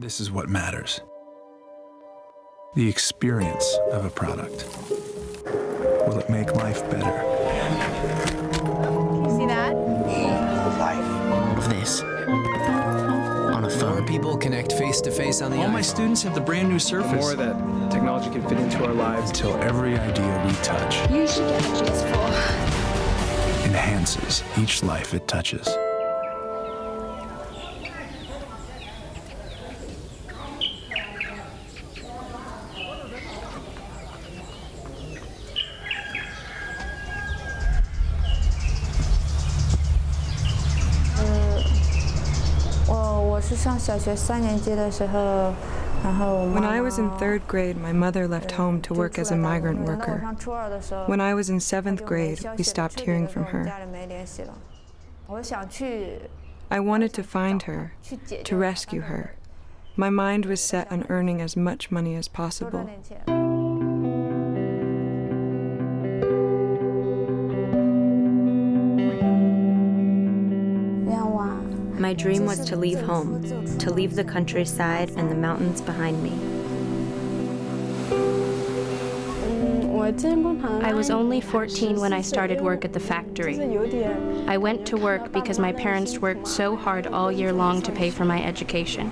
This is what matters. The experience of a product. Will it make life better? Can you see that? Life. Of this. On a phone. People connect face-to-face on the All iPhone. my students have the brand new Surface. More that technology can fit into our lives. Until every idea we touch You should get a GS4. enhances each life it touches. When I was in 3rd grade, my mother left home to work as a migrant worker. When I was in 7th grade, we stopped hearing from her. I wanted to find her, to rescue her. My mind was set on earning as much money as possible. My dream was to leave home, to leave the countryside and the mountains behind me. I was only 14 when I started work at the factory. I went to work because my parents worked so hard all year long to pay for my education.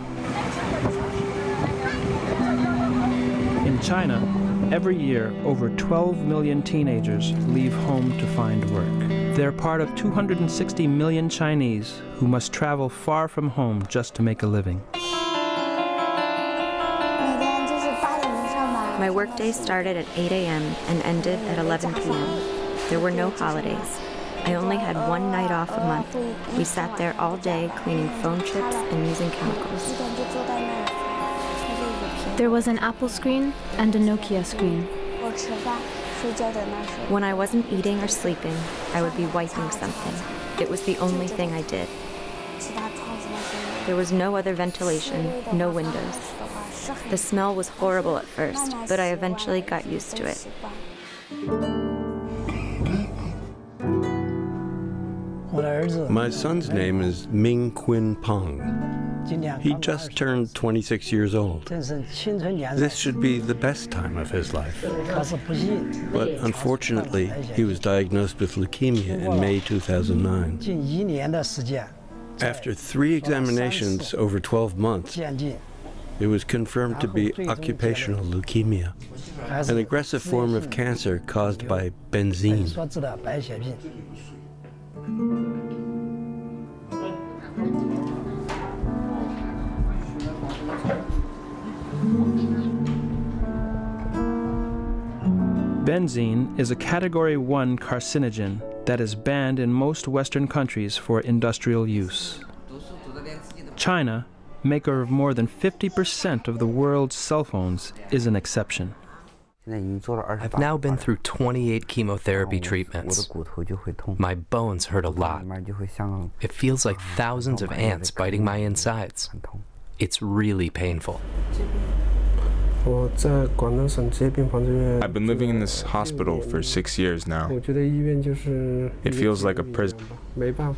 In China, every year, over 12 million teenagers leave home to find work. They're part of 260 million Chinese who must travel far from home just to make a living. My workday started at 8 a.m. and ended at 11 p.m. There were no holidays. I only had one night off a month. We sat there all day cleaning phone chips and using chemicals. There was an Apple screen and a Nokia screen. When I wasn't eating or sleeping, I would be wiping something. It was the only thing I did. There was no other ventilation, no windows. The smell was horrible at first, but I eventually got used to it. My son's name is Ming Quin Peng. He just turned 26 years old. This should be the best time of his life. But unfortunately, he was diagnosed with leukemia in May 2009. After 3 examinations over 12 months, it was confirmed to be occupational leukemia, an aggressive form of cancer caused by benzene. Benzene is a Category 1 carcinogen that is banned in most Western countries for industrial use. China, maker of more than 50% of the world's cell phones, is an exception. I've now been through 28 chemotherapy treatments. My bones hurt a lot. It feels like thousands of ants biting my insides. It's really painful. I've been living in this hospital for 6 years now. It feels like a prison,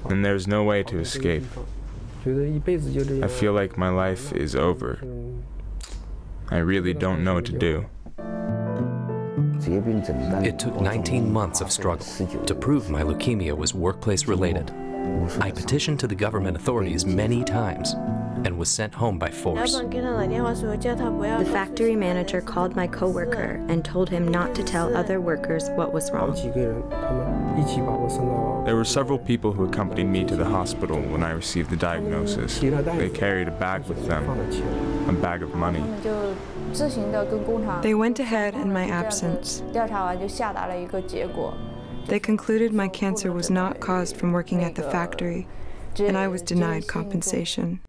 and there's no way to escape. I feel like my life is over. I really don't know what to do. It took 19 months of struggle to prove my leukemia was workplace-related. I petitioned to the government authorities many times and was sent home by force. The factory manager called my coworker and told him not to tell other workers what was wrong. There were several people who accompanied me to the hospital when I received the diagnosis. They carried a bag with them, a bag of money. They went ahead in my absence. They concluded my cancer was not caused from working at the factory, and I was denied compensation.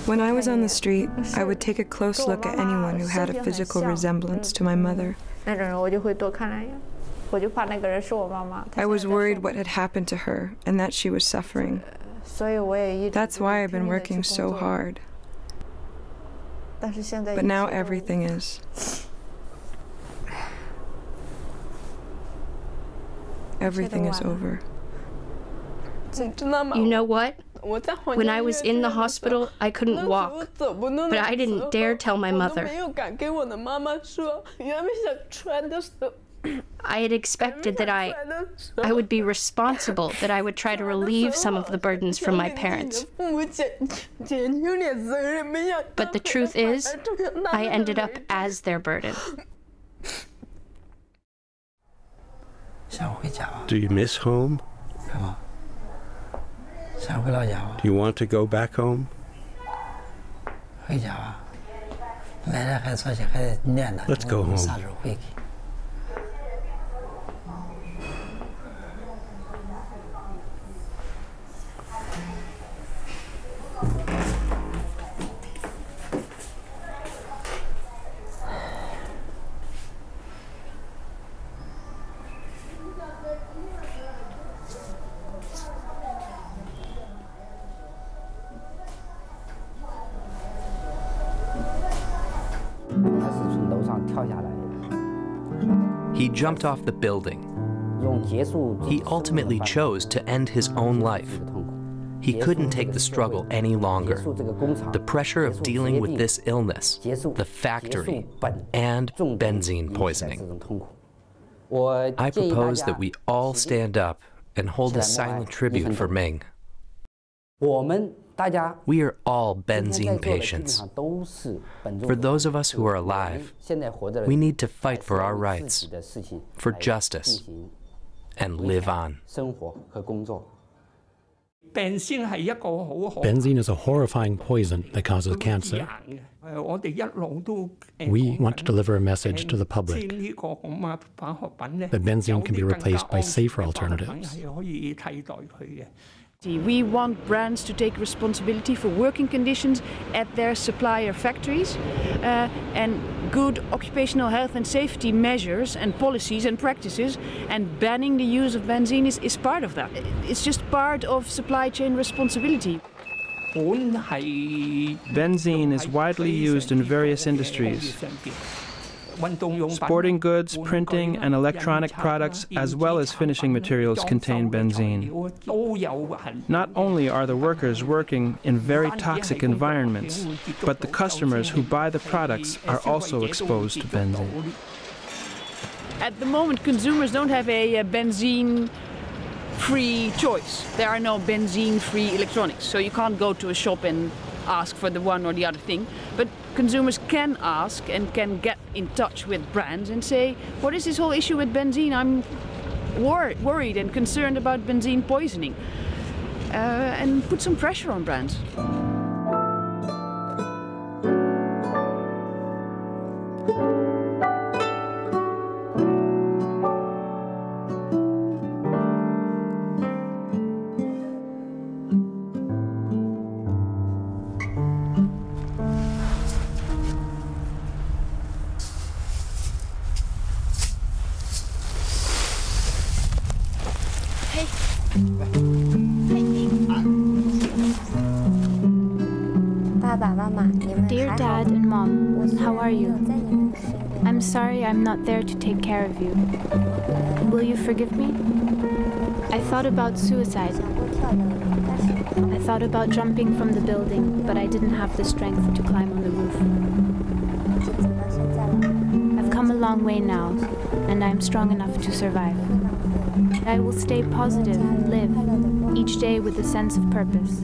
When I was on the street, I would take a close look at anyone who had a physical resemblance to my mother. I was worried what had happened to her and that she was suffering. That's why I've been working so hard. But now everything is. Everything is over. You know what? When I was in the hospital, I couldn't walk, but I didn't dare tell my mother. I had expected that I would be responsible, that I would try to relieve some of the burdens from my parents. But the truth is, I ended up as their burden. Do you miss home? Do you want to go back home? Let's go home. He jumped off the building. He ultimately chose to end his own life. He couldn't take the struggle any longer. The pressure of dealing with this illness, the factory, and benzene poisoning. I propose that we all stand up and hold a silent tribute for Ming. We are all benzene patients. For those of us who are alive, we need to fight for our rights, for justice, and live on. Benzene is a horrifying poison that causes cancer. We want to deliver a message to the public that benzene can be replaced by safer alternatives. We want brands to take responsibility for working conditions at their supplier factories, and good occupational health and safety measures and policies and practices, and banning the use of benzene is part of that. It's just part of supply chain responsibility. Benzene is widely used in various industries. Sporting goods, printing, and electronic products, as well as finishing materials, contain benzene. Not only are the workers working in very toxic environments, but the customers who buy the products are also exposed to benzene. At the moment, consumers don't have a benzene-free choice. There are no benzene-free electronics, so you can't go to a shop and ask for the one or the other thing. But consumers can ask and can get in touch with brands and say, what is this whole issue with benzene? I'm worried and concerned about benzene poisoning. And put some pressure on brands. Dear Dad and Mom, how are you? I'm sorry I'm not there to take care of you. Will you forgive me? I thought about suicide. I thought about jumping from the building, but I didn't have the strength to climb on the roof. I've come a long way now, and I'm strong enough to survive. I will stay positive and live each day with a sense of purpose.